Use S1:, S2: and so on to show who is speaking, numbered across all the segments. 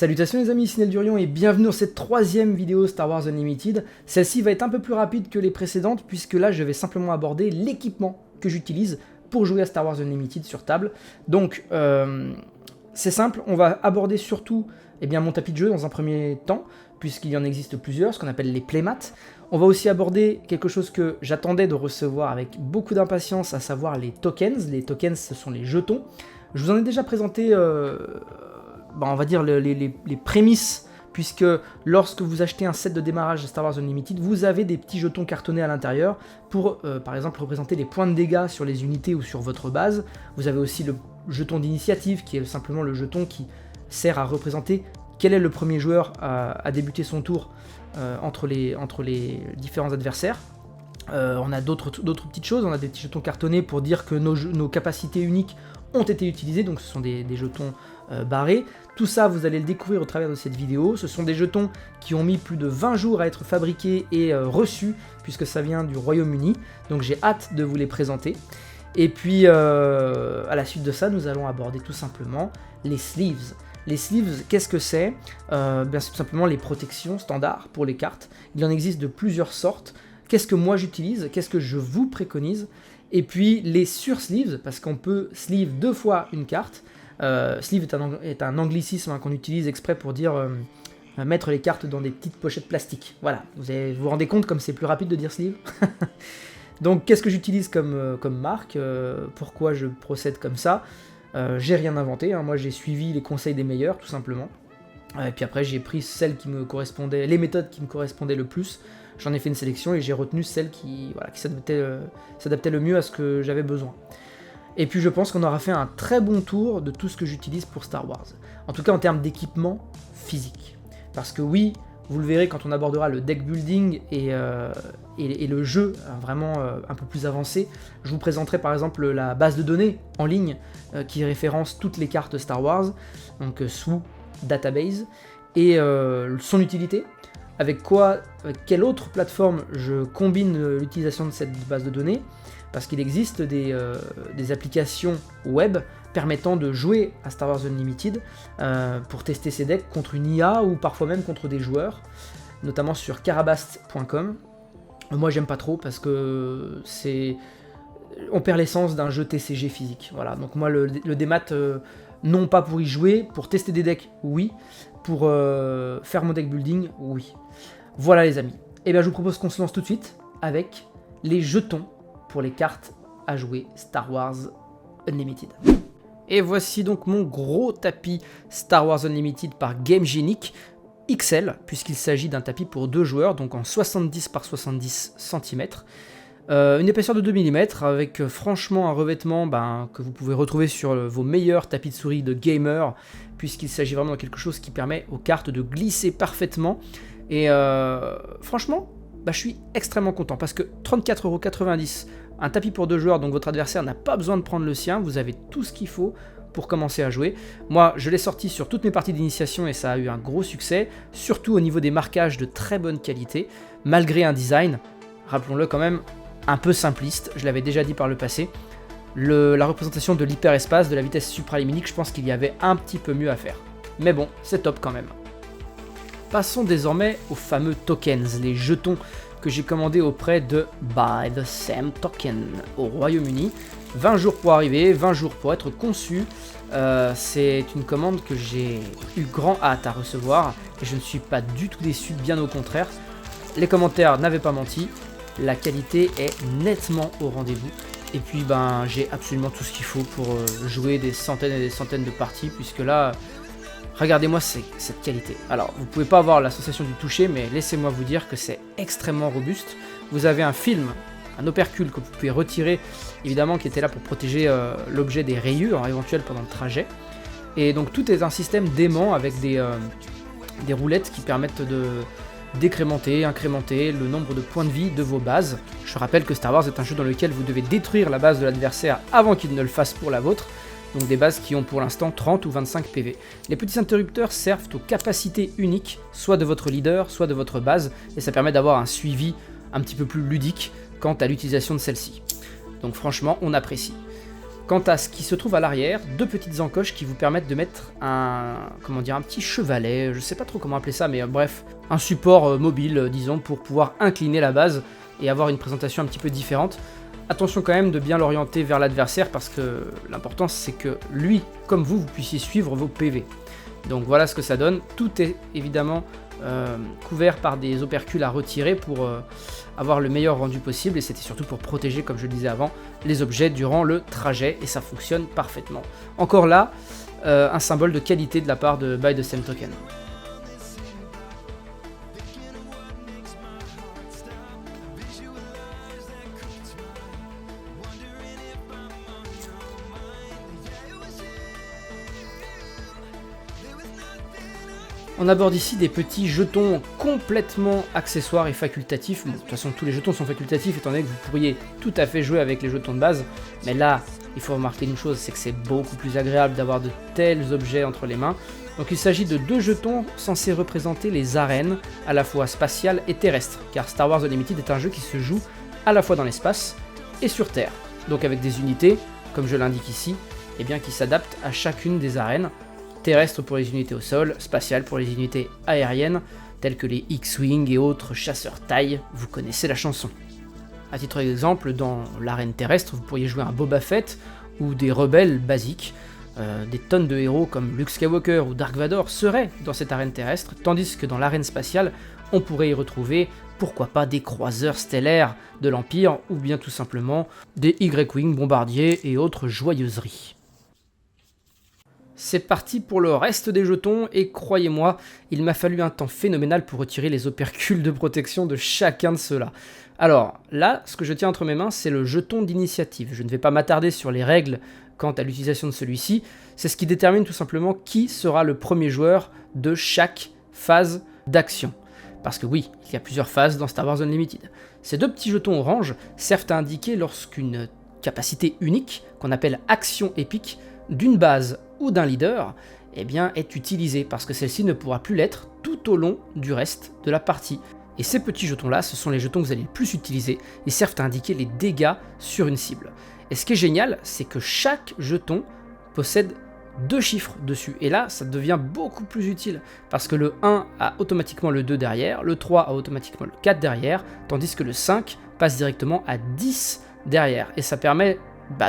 S1: Salutations les amis, ici Neldurion et bienvenue dans cette troisième vidéo Star Wars Unlimited. Celle-ci va être un peu plus rapide que les précédentes puisque là je vais simplement aborder l'équipement que j'utilise pour jouer à Star Wars Unlimited sur table. Donc c'est simple, on va aborder surtout mon tapis de jeu dans un premier temps puisqu'il y en existe plusieurs, ce qu'on appelle les playmats. On va aussi aborder quelque chose que j'attendais de recevoir avec beaucoup d'impatience, à savoir les tokens. Les tokens, ce sont les jetons. Je vous en ai déjà présenté on va dire les prémices, puisque lorsque vous achetez un set de démarrage de Star Wars Unlimited, vous avez des petits jetons cartonnés à l'intérieur pour, par exemple, représenter les points de dégâts sur les unités ou sur votre base. Vous avez aussi le jeton d'initiative, qui est simplement le jeton qui sert à représenter quel est le premier joueur à débuter son tour entre les différents adversaires. On a d'autres petites choses, on a des petits jetons cartonnés pour dire que nos capacités uniques ont été utilisées, donc ce sont des jetons barrés. Tout ça, vous allez le découvrir au travers de cette vidéo. Ce sont des jetons qui ont mis plus de 20 jours à être fabriqués et reçus, puisque ça vient du Royaume-Uni. Donc j'ai hâte de vous les présenter. Et puis, à la suite de ça, nous allons aborder tout simplement les sleeves. Les sleeves, qu'est-ce que c'est ? C'est tout simplement les protections standards pour les cartes. Il en existe de plusieurs sortes. Qu'est-ce que moi j'utilise ? Qu'est-ce que je vous préconise ? Et puis les sur-sleeves, parce qu'on peut sleeve 2 fois une carte. Sleeve est un anglicisme qu'on utilise exprès pour dire mettre les cartes dans des petites pochettes plastiques. Voilà, vous vous rendez compte comme c'est plus rapide de dire sleeve. Donc qu'est-ce que j'utilise comme marque, pourquoi je procède comme ça. J'ai rien inventé, moi j'ai suivi les conseils des meilleurs tout simplement. Et puis après j'ai pris celles qui me correspondaient, les méthodes qui me correspondaient le plus. J'en ai fait une sélection et j'ai retenu celles qui s'adaptaient le mieux à ce que j'avais besoin. Et puis je pense qu'on aura fait un très bon tour de tout ce que j'utilise pour Star Wars. En tout cas en termes d'équipement physique. Parce que oui, vous le verrez quand on abordera le deck building et le jeu vraiment un peu plus avancé, je vous présenterai par exemple la base de données en ligne qui référence toutes les cartes Star Wars, donc sous database, et son utilité. Avec quelle autre plateforme je combine l'utilisation de cette base de données, parce qu'il existe des applications web permettant de jouer à Star Wars Unlimited pour tester ses decks contre une IA ou parfois même contre des joueurs, notamment sur karabast.com. Moi j'aime pas trop parce que on perd l'essence d'un jeu TCG physique. Voilà, donc moi le démat, non pas pour y jouer, pour tester des decks, oui, pour faire mon deck building, oui. Voilà les amis. Et bien je vous propose qu'on se lance tout de suite avec les jetons pour les cartes à jouer Star Wars Unlimited. Et voici donc mon gros tapis Star Wars Unlimited par Game Genic XL, puisqu'il s'agit d'un tapis pour 2 joueurs, donc en 70 par 70 cm. Une épaisseur de 2 mm avec franchement un revêtement que vous pouvez retrouver sur vos meilleurs tapis de souris de gamer, puisqu'il s'agit vraiment de quelque chose qui permet aux cartes de glisser parfaitement. Et franchement, je suis extrêmement content parce que 34,90 €, un tapis pour 2 joueurs, donc votre adversaire n'a pas besoin de prendre le sien, vous avez tout ce qu'il faut pour commencer à jouer. Moi, je l'ai sorti sur toutes mes parties d'initiation et ça a eu un gros succès, surtout au niveau des marquages de très bonne qualité, malgré un design, rappelons-le quand même, un peu simpliste, je l'avais déjà dit par le passé. La représentation de l'hyperespace, de la vitesse supraluminique, je pense qu'il y avait un petit peu mieux à faire. Mais bon, c'est top quand même. Passons désormais aux fameux tokens, les jetons que j'ai commandés auprès de Buy the Same Token au Royaume-Uni. 20 jours pour arriver, 20 jours pour être conçu. C'est une commande que j'ai eu grand hâte à recevoir et je ne suis pas du tout déçu, bien au contraire. Les commentaires n'avaient pas menti, la qualité est nettement au rendez-vous. Et puis j'ai absolument tout ce qu'il faut pour jouer des centaines et des centaines de parties, puisque là, regardez-moi cette qualité. Alors, vous ne pouvez pas avoir la sensation du toucher, mais laissez-moi vous dire que c'est extrêmement robuste. Vous avez un film, un opercule que vous pouvez retirer, évidemment, qui était là pour protéger l'objet des rayures éventuelles pendant le trajet. Et donc tout est un système d'aimant avec des roulettes qui permettent de décrémenter, incrémenter le nombre de points de vie de vos bases. Je rappelle que Star Wars est un jeu dans lequel vous devez détruire la base de l'adversaire avant qu'il ne le fasse pour la vôtre. Donc des bases qui ont pour l'instant 30 ou 25 PV. Les petits interrupteurs servent aux capacités uniques, soit de votre leader, soit de votre base, et ça permet d'avoir un suivi un petit peu plus ludique quant à l'utilisation de celle-ci. Donc franchement, on apprécie. Quant à ce qui se trouve à l'arrière, 2 petites encoches qui vous permettent de mettre un petit chevalet, je sais pas trop comment appeler ça, mais bref, un support mobile, disons, pour pouvoir incliner la base et avoir une présentation un petit peu différente. Attention quand même de bien l'orienter vers l'adversaire parce que l'important c'est que lui, comme vous puissiez suivre vos PV. Donc voilà ce que ça donne. Tout est évidemment couvert par des opercules à retirer pour avoir le meilleur rendu possible, et c'était surtout pour protéger, comme je le disais avant, les objets durant le trajet, et ça fonctionne parfaitement. Encore là, un symbole de qualité de la part de Buy the Same Token. On aborde ici des petits jetons complètement accessoires et facultatifs. Bon, de toute façon, tous les jetons sont facultatifs étant donné que vous pourriez tout à fait jouer avec les jetons de base. Mais là, il faut remarquer une chose, c'est que c'est beaucoup plus agréable d'avoir de tels objets entre les mains. Donc il s'agit de 2 jetons censés représenter les arènes, à la fois spatiales et terrestres. Car Star Wars Unlimited est un jeu qui se joue à la fois dans l'espace et sur Terre. Donc avec des unités, comme je l'indique ici, eh bien, qui s'adaptent à chacune des arènes. Terrestre pour les unités au sol, spatial pour les unités aériennes, telles que les X-Wing et autres chasseurs taille, vous connaissez la chanson. A titre d'exemple, dans l'arène terrestre, vous pourriez jouer un Boba Fett ou des rebelles basiques. Des tonnes de héros comme Luke Skywalker ou Dark Vador seraient dans cette arène terrestre, tandis que dans l'arène spatiale, on pourrait y retrouver, pourquoi pas, des croiseurs stellaires de l'Empire, ou bien tout simplement des Y-Wing bombardiers et autres joyeuseries. C'est parti pour le reste des jetons, et croyez-moi, il m'a fallu un temps phénoménal pour retirer les opercules de protection de chacun de ceux-là. Alors là, ce que je tiens entre mes mains, c'est le jeton d'initiative. Je ne vais pas m'attarder sur les règles quant à l'utilisation de celui-ci, c'est ce qui détermine tout simplement qui sera le premier joueur de chaque phase d'action. Parce que oui, il y a plusieurs phases dans Star Wars Unlimited. Ces 2 petits jetons orange servent à indiquer lorsqu'une capacité unique, qu'on appelle action épique, d'une base ou d'un leader, eh bien, est utilisée, parce que celle-ci ne pourra plus l'être tout au long du reste de la partie. Et ces petits jetons-là, ce sont les jetons que vous allez le plus utiliser, et servent à indiquer les dégâts sur une cible. Et ce qui est génial, c'est que chaque jeton possède 2 chiffres dessus, et là, ça devient beaucoup plus utile, parce que le 1 a automatiquement le 2 derrière, le 3 a automatiquement le 4 derrière, tandis que le 5 passe directement à 10 derrière, et ça permet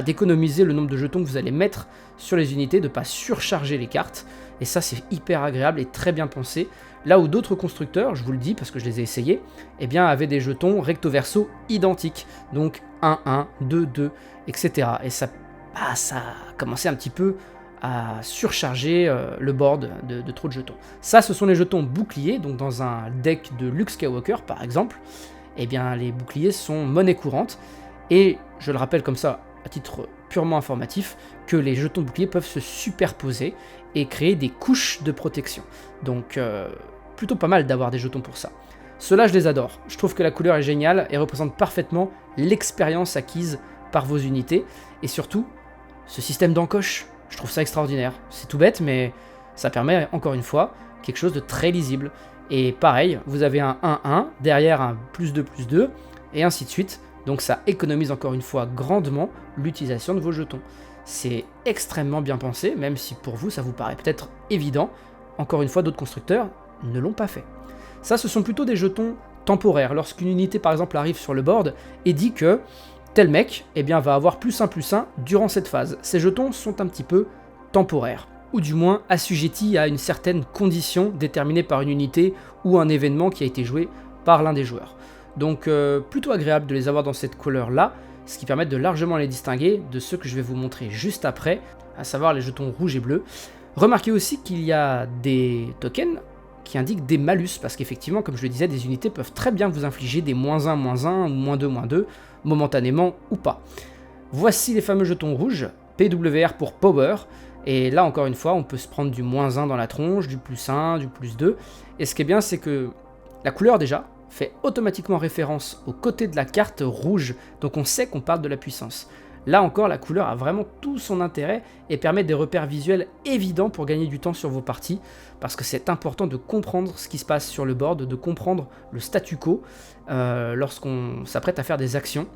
S1: d'économiser le nombre de jetons que vous allez mettre sur les unités, de ne pas surcharger les cartes, et ça c'est hyper agréable et très bien pensé, là où d'autres constructeurs, je vous le dis parce que je les ai essayés, eh bien avaient des jetons recto-verso identiques, donc 1-1, 2-2, etc. Et ça a commencé un petit peu à surcharger le board de trop de jetons. Ça, ce sont les jetons boucliers, donc dans un deck de Luke Skywalker par exemple, eh bien les boucliers sont monnaie courante, et je le rappelle comme ça, à titre purement informatif, que les jetons de bouclier peuvent se superposer et créer des couches de protection. Donc plutôt pas mal d'avoir des jetons pour ça. Ceux-là, je les adore. Je trouve que la couleur est géniale et représente parfaitement l'expérience acquise par vos unités. Et surtout, ce système d'encoche, je trouve ça extraordinaire. C'est tout bête, mais ça permet, encore une fois, quelque chose de très lisible. Et pareil, vous avez un 1-1, derrière un +2/+2, et ainsi de suite. Donc ça économise encore une fois grandement l'utilisation de vos jetons. C'est extrêmement bien pensé, même si pour vous ça vous paraît peut-être évident. Encore une fois, d'autres constructeurs ne l'ont pas fait. Ça, ce sont plutôt des jetons temporaires. Lorsqu'une unité par exemple arrive sur le board et dit que tel mec va avoir +1/+1 durant cette phase. Ces jetons sont un petit peu temporaires, ou du moins assujettis à une certaine condition déterminée par une unité ou un événement qui a été joué par l'un des joueurs. Donc plutôt agréable de les avoir dans cette couleur là, ce qui permet de largement les distinguer de ceux que je vais vous montrer juste après, à savoir les jetons rouges et bleus. Remarquez aussi qu'il y a des tokens qui indiquent des malus, parce qu'effectivement, comme je le disais, des unités peuvent très bien vous infliger des -1, -1 ou -2, momentanément ou pas. Voici les fameux jetons rouges, PWR pour Power, et là encore une fois, on peut se prendre du -1 dans la tronche, du +1, du +2, et ce qui est bien, c'est que la couleur déjà fait automatiquement référence au côté de la carte rouge, donc on sait qu'on parle de la puissance. Là encore, la couleur a vraiment tout son intérêt et permet des repères visuels évidents pour gagner du temps sur vos parties, parce que c'est important de comprendre ce qui se passe sur le board, de comprendre le statu quo lorsqu'on s'apprête à faire des actions.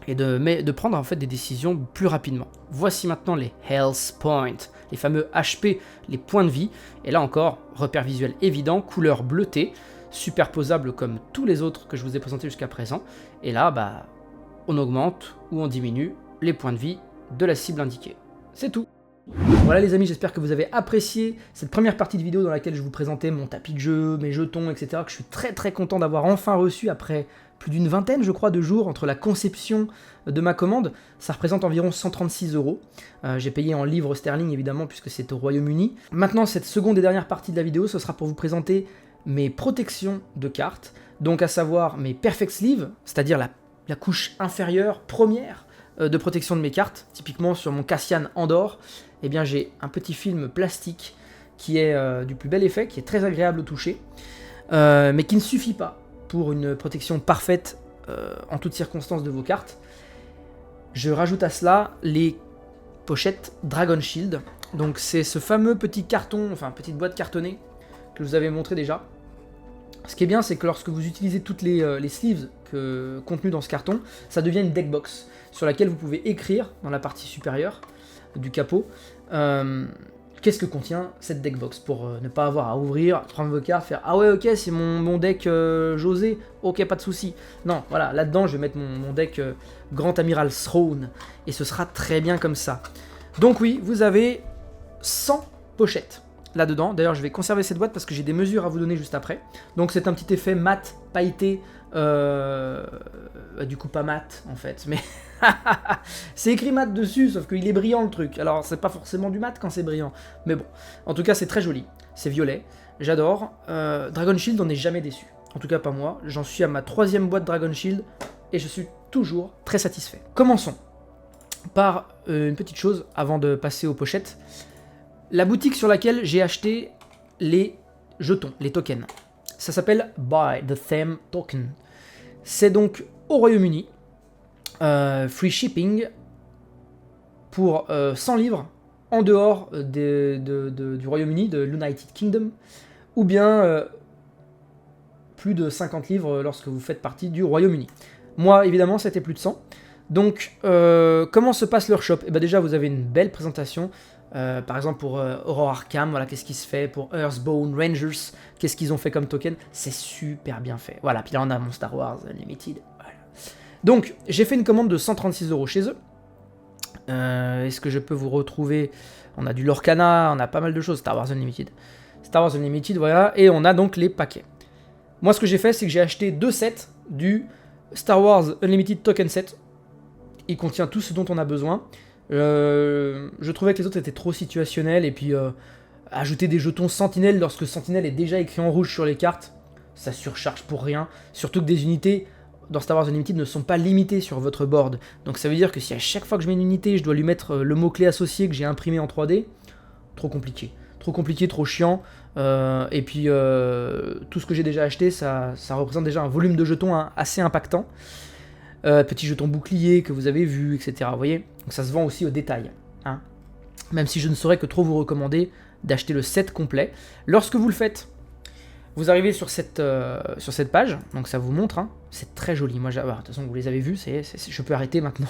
S1: et de prendre en fait des décisions plus rapidement. Voici maintenant les Health Points, les fameux HP, les points de vie. Et là encore, repère visuel évident, couleur bleutée, superposable comme tous les autres que je vous ai présentés jusqu'à présent. Et là, bah, on augmente ou on diminue les points de vie de la cible indiquée. C'est tout. Voilà les amis, j'espère que vous avez apprécié cette première partie de vidéo dans laquelle je vous présentais mon tapis de jeu, mes jetons, etc. que je suis très content d'avoir enfin reçu après plus d'une vingtaine, je crois, de jours entre la conception de ma commande. Ça représente environ 136 €. J'ai payé en livres sterling évidemment puisque c'est au Royaume-Uni. Maintenant, cette seconde et dernière partie de la vidéo, ce sera pour vous présenter mes protections de cartes, donc à savoir mes Perfect Sleeve, c'est-à-dire la couche inférieure, première, de protection de mes cartes. Typiquement sur mon Cassian Andor, eh bien j'ai un petit film plastique qui est du plus bel effet, qui est très agréable au toucher, mais qui ne suffit pas pour une protection parfaite en toutes circonstances de vos cartes. Je rajoute à cela les pochettes Dragon Shield. Donc c'est ce fameux petit carton, enfin petite boîte cartonnée que je vous avais montré déjà. Ce qui est bien, c'est que lorsque vous utilisez toutes les sleeves contenues dans ce carton, ça devient une deck box sur laquelle vous pouvez écrire dans la partie supérieure du capot qu'est-ce que contient cette deck box pour ne pas avoir à ouvrir, prendre vos cartes, faire ah ouais ok c'est mon deck José, ok pas de souci. Non voilà, là-dedans je vais mettre mon deck Grand Amiral Throne et ce sera très bien comme ça. Donc oui, vous avez 100 pochettes là-dedans. D'ailleurs je vais conserver cette boîte parce que j'ai des mesures à vous donner juste après. Donc c'est un petit effet mat, pailleté, du coup pas mat en fait, mais c'est écrit mat dessus, sauf qu'il est brillant le truc. Alors c'est pas forcément du mat quand c'est brillant, mais bon, en tout cas c'est très joli, c'est violet, j'adore. Dragon Shield, on n'est jamais déçu, en tout cas pas moi. J'en suis à ma 3e boîte Dragon Shield et je suis toujours très satisfait. Commençons par une petite chose avant de passer aux pochettes. La boutique sur laquelle j'ai acheté les jetons, les tokens, ça s'appelle Buy the Theme Token. C'est donc au Royaume-Uni, free shipping pour 100 livres en dehors du Royaume-Uni, de l'United Kingdom, ou bien plus de 50 livres lorsque vous faites partie du Royaume-Uni. Moi, évidemment, c'était plus de 100. Donc, comment se passe leur shop? Eh ben déjà, vous avez une belle présentation. Par exemple pour Aurora Arkham, voilà qu'est-ce qui se fait, pour Earthbound Rangers, qu'est-ce qu'ils ont fait comme token, c'est super bien fait. Voilà, puis là on a mon Star Wars Unlimited. Voilà. Donc j'ai fait une commande de 136 € chez eux. Est-ce que je peux vous retrouver? On a du Lorcana, on a pas mal de choses, Star Wars Unlimited. Star Wars Unlimited, voilà, et on a donc les paquets. Moi ce que j'ai fait, c'est que j'ai acheté 2 sets du Star Wars Unlimited Token Set. Il contient tout ce dont on a besoin. Je trouvais que les autres étaient trop situationnels et puis ajouter des jetons Sentinelle lorsque Sentinelle est déjà écrit en rouge sur les cartes, ça surcharge pour rien. Surtout que des unités dans Star Wars Unlimited ne sont pas limitées sur votre board. Donc ça veut dire que si à chaque fois que je mets une unité, je dois lui mettre le mot-clé associé que j'ai imprimé en 3D, trop compliqué. Trop compliqué, trop chiant. Et puis tout ce que j'ai déjà acheté, ça représente déjà un volume de jetons assez impactant. Petit jeton bouclier que vous avez vu, etc. Vous voyez, donc ça se vend aussi au détail. Hein. Même si je ne saurais que trop vous recommander d'acheter le set complet. Lorsque vous le faites, vous arrivez sur cette page, donc ça vous montre, hein, c'est très joli. Moi, de toute façon, vous les avez vus, je peux arrêter maintenant.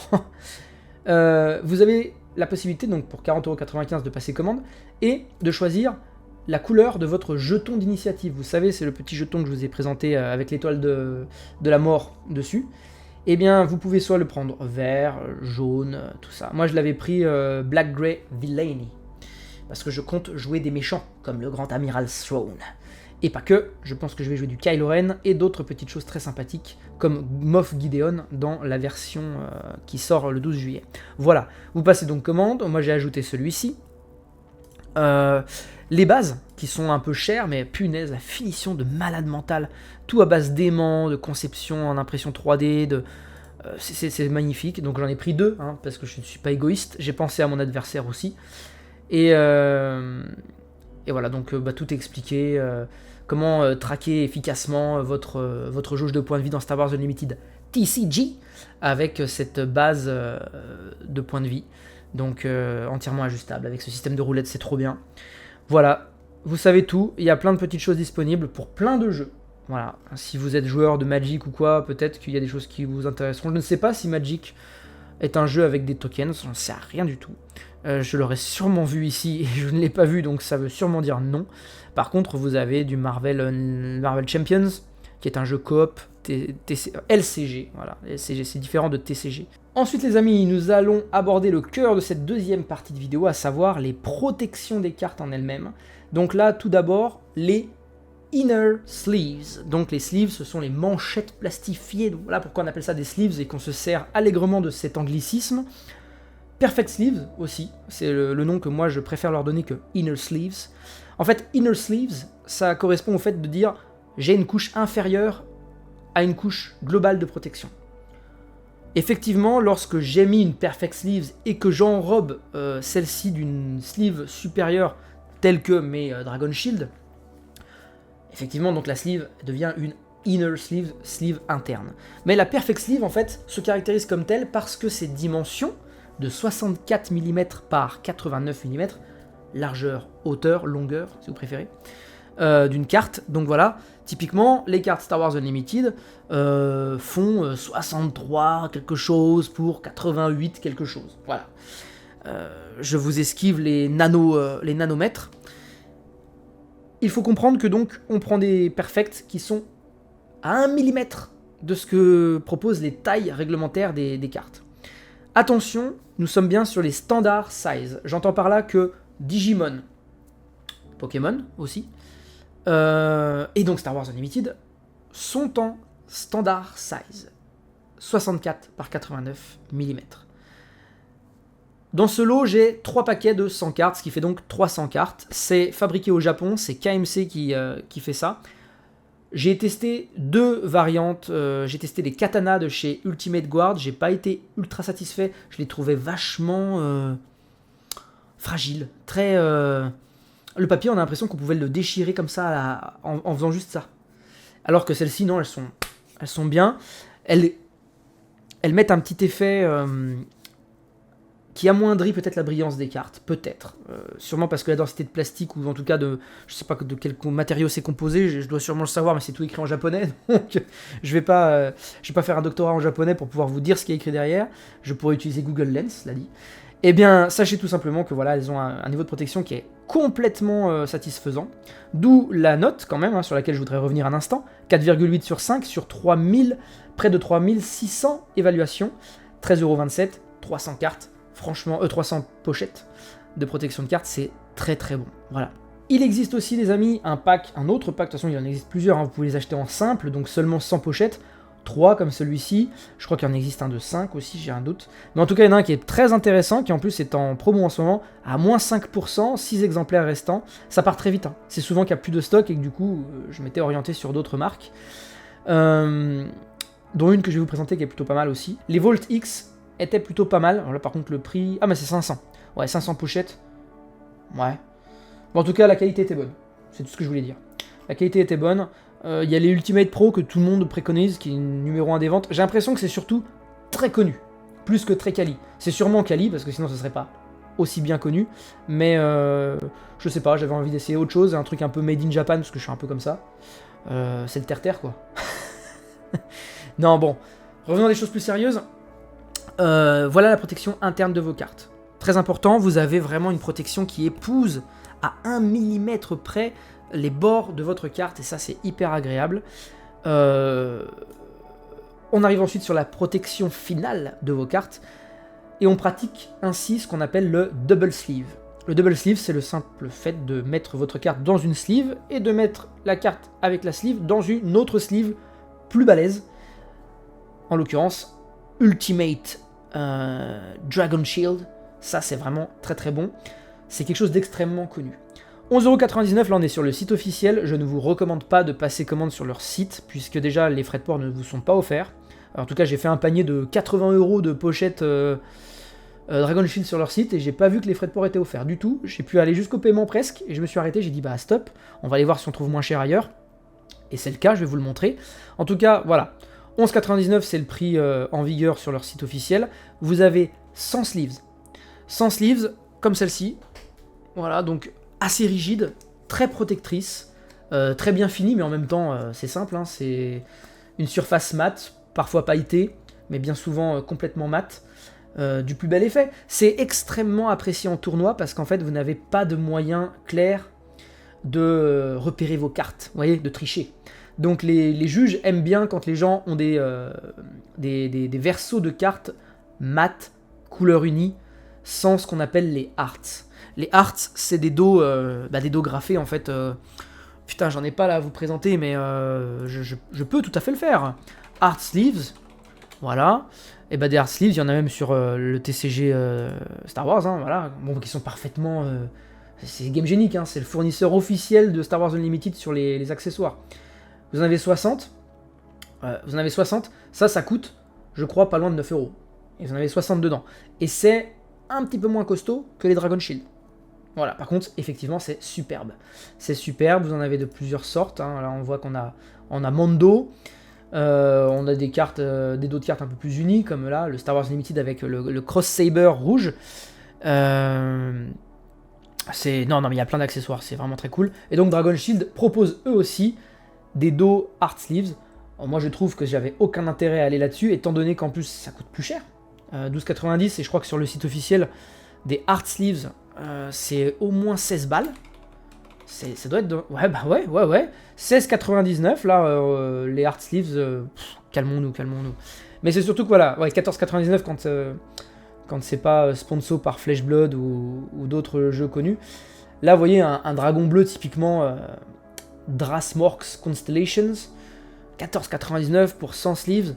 S1: Vous avez la possibilité, donc pour 40,95 € de passer commande, et de choisir la couleur de votre jeton d'initiative. Vous savez, c'est le petit jeton que je vous ai présenté avec l'étoile de la mort dessus. Eh bien, vous pouvez soit le prendre vert, jaune, tout ça. Moi, je l'avais pris Black Grey Villainy, parce que je compte jouer des méchants, comme le Grand Amiral Throne. Et pas que, je pense que je vais jouer du Kylo Ren et d'autres petites choses très sympathiques, comme Moff Gideon dans la version qui sort le 12 juillet. Voilà, vous passez donc commande, moi j'ai ajouté celui-ci. Les bases, qui sont un peu chères, mais punaise, la finition de malade mental, tout à base d'aimants, de conception en impression 3D, c'est magnifique. Donc j'en ai pris 2, hein, parce que je ne suis pas égoïste, j'ai pensé à mon adversaire aussi. Et voilà, donc tout est expliqué, comment traquer efficacement votre jauge de points de vie dans Star Wars Unlimited TCG, avec cette base de points de vie, donc entièrement ajustable, avec ce système de roulette, c'est trop bien. Voilà, vous savez tout, il y a plein de petites choses disponibles pour plein de jeux. Voilà, si vous êtes joueur de Magic ou quoi, peut-être qu'il y a des choses qui vous intéresseront. Je ne sais pas si Magic est un jeu avec des tokens, j'en sais rien du tout. Je l'aurais sûrement vu ici, et je ne l'ai pas vu, donc ça veut sûrement dire non. Par contre, vous avez du Marvel Champions, qui est un jeu coop, LCG, voilà, LCG, c'est différent de TCG. Ensuite les amis, nous allons aborder le cœur de cette deuxième partie de vidéo, à savoir les protections des cartes en elles-mêmes. Donc là, tout d'abord, les inner sleeves. Donc les sleeves, ce sont les manchettes plastifiées. Donc voilà pourquoi on appelle ça des sleeves et qu'on se sert allègrement de cet anglicisme. Perfect sleeves aussi, c'est le nom que moi je préfère leur donner que inner sleeves. En fait, inner sleeves, ça correspond au fait de dire j'ai une couche inférieure à une couche globale de protection. Effectivement, lorsque j'ai mis une perfect sleeves et que j'enrobe celle-ci d'une sleeve supérieure telle que mes Dragon Shield, effectivement, donc la sleeve devient une inner sleeve, sleeve interne. Mais la perfect sleeve, en fait, se caractérise comme telle parce que ses dimensions de 64 mm par 89 mm, largeur, hauteur, longueur, si vous préférez, d'une carte. Donc voilà, typiquement, les cartes Star Wars Unlimited font 63 quelque chose pour 88 quelque chose. Voilà. Je vous esquive les nanomètres. Il faut comprendre que donc on prend des perfects qui sont à 1 mm de ce que proposent les tailles réglementaires des cartes. Attention, nous sommes bien sur les standard size. J'entends par là que Digimon, Pokémon aussi, et donc Star Wars Unlimited sont en standard size, 64 par 89 mm. Dans ce lot, j'ai 3 paquets de 100 cartes, ce qui fait donc 300 cartes. C'est fabriqué au Japon, c'est KMC qui fait ça. J'ai testé 2 variantes, j'ai testé les katanas de chez Ultimate Guard, j'ai pas été ultra satisfait, je les trouvais vachement fragiles, très... Le papier, on a l'impression qu'on pouvait le déchirer comme ça en faisant juste ça. Alors que celles-ci, non, elles sont bien. Elles mettent un petit effet... qui amoindrit peut-être la brillance des cartes, peut-être. Sûrement parce que la densité de plastique, ou en tout cas de... Je sais pas de quel matériau c'est composé, je dois sûrement le savoir, mais c'est tout écrit en japonais, donc je vais pas faire un doctorat en japonais pour pouvoir vous dire ce qui est écrit derrière. Je pourrais utiliser Google Lens, l'a dit. Eh bien, sachez tout simplement que voilà, elles ont un niveau de protection qui est complètement satisfaisant. D'où la note, quand même, sur laquelle je voudrais revenir un instant. 4,8 sur 5 sur 3000, près de 3600 évaluations. 13,27 €, 300 cartes. Franchement, 300 pochettes de protection de cartes, c'est très très bon. Voilà. Il existe aussi, les amis, un autre pack, de toute façon il en existe plusieurs, vous pouvez les acheter en simple, donc seulement 100 pochettes, 3 comme celui-ci, je crois qu'il en existe un de 5 aussi, j'ai un doute. Mais en tout cas, il y en a un qui est très intéressant, qui en plus est en promo en ce moment, à moins 5%, 6 exemplaires restants, ça part très vite. C'est souvent qu'il n'y a plus de stock et que du coup, je m'étais orienté sur d'autres marques, dont une que je vais vous présenter qui est plutôt pas mal aussi. Les Volt X était plutôt pas mal. Alors là, par contre, le prix... Ah, mais c'est 500. Ouais, 500 pochettes. Ouais. Bon, en tout cas, la qualité était bonne. C'est tout ce que je voulais dire. La qualité était bonne. Il y a les Ultimate Pro que tout le monde préconise, qui est numéro 1 des ventes. J'ai l'impression que c'est surtout très connu. Plus que très quali. C'est sûrement quali, parce que sinon, ce serait pas aussi bien connu. Mais, je sais pas, j'avais envie d'essayer autre chose. Un truc un peu made in Japan, parce que je suis un peu comme ça. C'est le terre-terre, quoi. Non, bon. Revenons à des choses plus sérieuses. Voilà la protection interne de vos cartes. Très important, vous avez vraiment une protection qui épouse à 1 mm près les bords de votre carte, et ça c'est hyper agréable. On arrive ensuite sur la protection finale de vos cartes, et on pratique ainsi ce qu'on appelle le double sleeve. Le double sleeve, c'est le simple fait de mettre votre carte dans une sleeve, et de mettre la carte avec la sleeve dans une autre sleeve plus balèze. En l'occurrence, Ultimate Dragon Shield, ça c'est vraiment très très bon, c'est quelque chose d'extrêmement connu. 11,99 €, là on est sur le site officiel, je ne vous recommande pas de passer commande sur leur site, puisque déjà les frais de port ne vous sont pas offerts. Alors, en tout cas j'ai fait un panier de 80 € de pochettes Dragon Shield sur leur site, et j'ai pas vu que les frais de port étaient offerts du tout, j'ai pu aller jusqu'au paiement presque, et je me suis arrêté, j'ai dit bah stop, on va aller voir si on trouve moins cher ailleurs, et c'est le cas, je vais vous le montrer. En tout cas, voilà. 11,99 € c'est le prix en vigueur sur leur site officiel. Vous avez 100 sleeves. 100 sleeves comme celle-ci. Voilà, donc assez rigide, très protectrice. Très bien fini, mais en même temps, c'est simple. Hein, c'est une surface mate, parfois pailletée, mais bien souvent complètement mate. Du plus bel effet. C'est extrêmement apprécié en tournoi parce qu'en fait, vous n'avez pas de moyen clair de repérer vos cartes, vous voyez, de tricher. Donc les juges aiment bien quand les gens ont des versos de cartes mat, couleur unie, sans ce qu'on appelle les arts. Les arts, c'est des dos graffés en fait. Putain, j'en ai pas là à vous présenter, mais je peux tout à fait le faire. Art sleeves, voilà. Et bah des art sleeves, il y en a même sur le TCG Star Wars, hein, voilà. Bon, qui sont parfaitement... c'est Game Genic, hein, c'est le fournisseur officiel de Star Wars Unlimited sur les accessoires. Vous en avez 60. Ça coûte, je crois, pas loin de 9 €. Et vous en avez 60 dedans. Et c'est un petit peu moins costaud que les Dragon Shield. Voilà, par contre, effectivement, c'est superbe. C'est superbe, vous en avez de plusieurs sortes. Hein. Là, on voit qu'on a Mando. On a des cartes, des dos de cartes un peu plus unis, comme là, le Star Wars Unlimited avec le Cross Saber rouge. Non, mais il y a plein d'accessoires, c'est vraiment très cool. Et donc Dragon Shield propose eux aussi des dos art sleeves. Alors, moi je trouve que j'avais aucun intérêt à aller là-dessus, étant donné qu'en plus ça coûte plus cher. 12,90 et je crois que sur le site officiel des art sleeves, c'est au moins 16 balles. Ça doit être... Ouais. 16,99 là, les art sleeves, calmons-nous. Mais c'est surtout que voilà, 14,99 quand c'est pas sponsor par Flesh Blood ou d'autres jeux connus. Là, vous voyez, un dragon bleu typiquement Drasmorks Constellations, 14,99 pour 100 sleeves,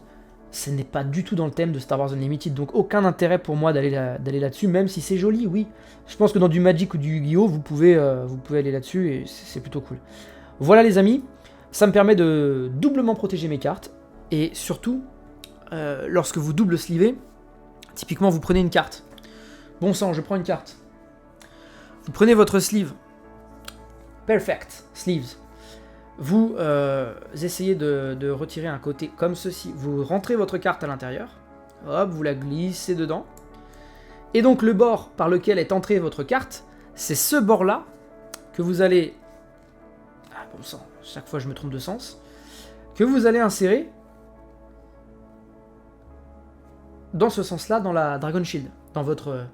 S1: ce n'est pas du tout dans le thème de Star Wars Unlimited, donc aucun intérêt pour moi d'aller là-dessus, même si c'est joli, oui. Je pense que dans du Magic ou du Yu-Gi-Oh, vous pouvez aller là-dessus, et c'est plutôt cool. Voilà les amis, ça me permet de doublement protéger mes cartes, et surtout, lorsque vous double sleevez, typiquement vous prenez une carte. Bon sang, je prends une carte. Vous prenez votre sleeve, Perfect Sleeves. Vous essayez de retirer un côté comme ceci. Vous rentrez votre carte à l'intérieur. Hop, vous la glissez dedans. Et donc le bord par lequel est entrée votre carte, c'est ce bord-là que vous allez... Ah bon sang, chaque fois je me trompe de sens. Que vous allez insérer dans ce sens-là, dans la Dragon Shield. Dans votre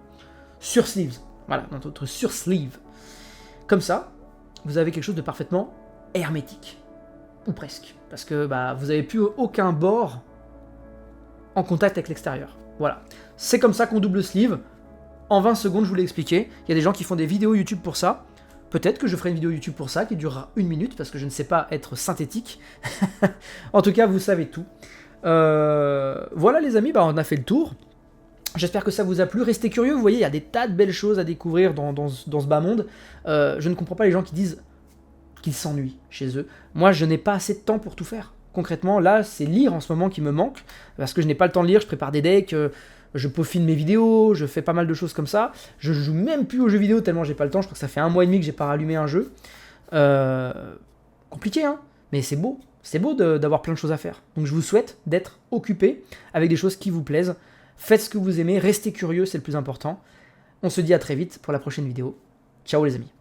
S1: sur-sleeves. Voilà, dans votre sur-sleeve. Comme ça, vous avez quelque chose de parfaitement hermétique, ou presque, parce que vous n'avez plus aucun bord en contact avec l'extérieur. Voilà, c'est comme ça qu'on double sleeve. En 20 secondes, je vous l'ai expliqué. Il y a des gens qui font des vidéos YouTube pour ça. Peut-être que je ferai une vidéo YouTube pour ça qui durera 1 minute, parce que je ne sais pas être synthétique. En tout cas, vous savez tout. Voilà les amis, on a fait le tour. J'espère que ça vous a plu. Restez curieux, vous voyez, il y a des tas de belles choses à découvrir dans ce bas monde. Je ne comprends pas les gens qui disent qu'ils s'ennuient chez eux. Moi, je n'ai pas assez de temps pour tout faire. Concrètement, là, c'est lire en ce moment qui me manque, parce que je n'ai pas le temps de lire, je prépare des decks, je peaufine mes vidéos, je fais pas mal de choses comme ça. Je joue même plus aux jeux vidéo tellement j'ai pas le temps, je crois que ça fait 1 mois et demi que j'ai pas rallumé un jeu. Compliqué, hein, mais c'est beau d'avoir plein de choses à faire. Donc je vous souhaite d'être occupé avec des choses qui vous plaisent. Faites ce que vous aimez, restez curieux, c'est le plus important. On se dit à très vite pour la prochaine vidéo. Ciao les amis.